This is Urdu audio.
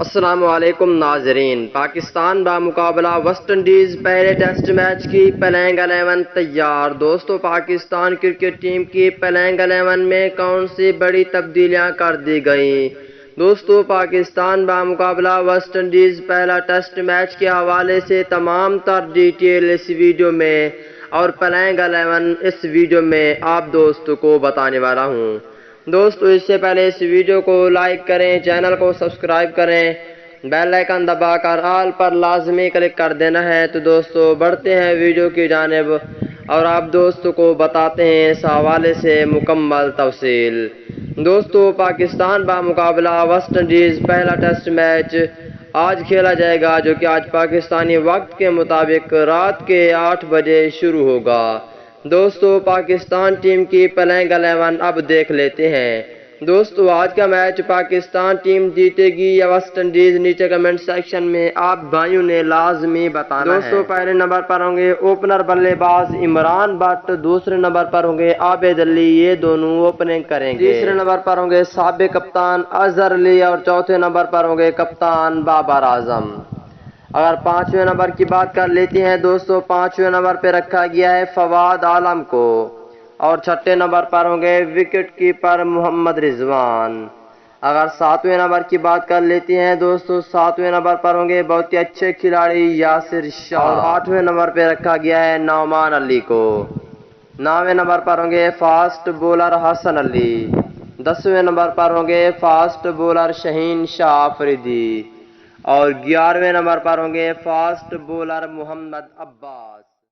السلام علیکم ناظرین، پاکستان بمقابلہ ویسٹ انڈیز پہلے ٹیسٹ میچ کی پلینگ 11 تیار۔ دوستو، پاکستان کرکٹ ٹیم کی پلینگ 11 میں کون سی بڑی تبدیلیاں کر دی گئیں؟ دوستو، پاکستان بمقابلہ ویسٹ انڈیز پہلا ٹیسٹ میچ کے حوالے سے تمام تر ڈیٹیل اس ویڈیو میں اور پلینگ 11 اس ویڈیو میں آپ دوستوں کو بتانے والا ہوں۔ دوستو، اس سے پہلے اس ویڈیو کو لائک کریں، چینل کو سبسکرائب کریں، بیل آئیکن دبا کر آل پر لازمی کلک کر دینا ہے۔ تو دوستو، بڑھتے ہیں ویڈیو کی جانب اور آپ دوستوں کو بتاتے ہیں اس حوالے سے مکمل تفصیل۔ دوستو، پاکستان بمقابلہ ویسٹ انڈیز پہلا ٹیسٹ میچ آج کھیلا جائے گا، جو کہ آج پاکستانی وقت کے مطابق رات کے 8 بجے شروع ہوگا۔ دوستو، پاکستان ٹیم کی پلینگ 11 اب دیکھ لیتے ہیں۔ دوستو، آج کا میچ پاکستان ٹیم جیتے گی یا ویسٹ انڈیز؟ نیچے کمنٹ سیکشن میں آپ بھائیوں نے لازمی بتانا ہے۔ دوستو، پہلے نمبر پر ہوں گے اوپنر بلے باز عمران بٹ، دوسرے نمبر پر ہوں گے عابد علی، یہ دونوں اوپننگ کریں گے۔ تیسرے نمبر پر ہوں گے سابق کپتان اظہر علی اور چوتھے نمبر پر ہوں گے کپتان بابر اعظم۔ اگر پانچویں نمبر کی بات کر لیتے ہیں دوستو، پانچویں نمبر پہ رکھا گیا ہے فواد عالم کو اور چھٹے نمبر پر ہوں گے وکٹ کیپر محمد رضوان۔ اگر ساتویں نمبر کی بات کر لیتے ہیں دوستو، ساتویں نمبر پر ہوں گے بہت ہی اچھے کھلاڑی یاسر شاہ اور آٹھویں نمبر پہ رکھا گیا ہے نعمان علی کو۔ نویں نمبر پر ہوں گے fast bowler Hasan Ali. 10ویں number پر ہوں گے فاسٹ بولر شہین شاہ آفریدی اور 11ویں نمبر پر ہوں گے فاسٹ بولر محمد عباس۔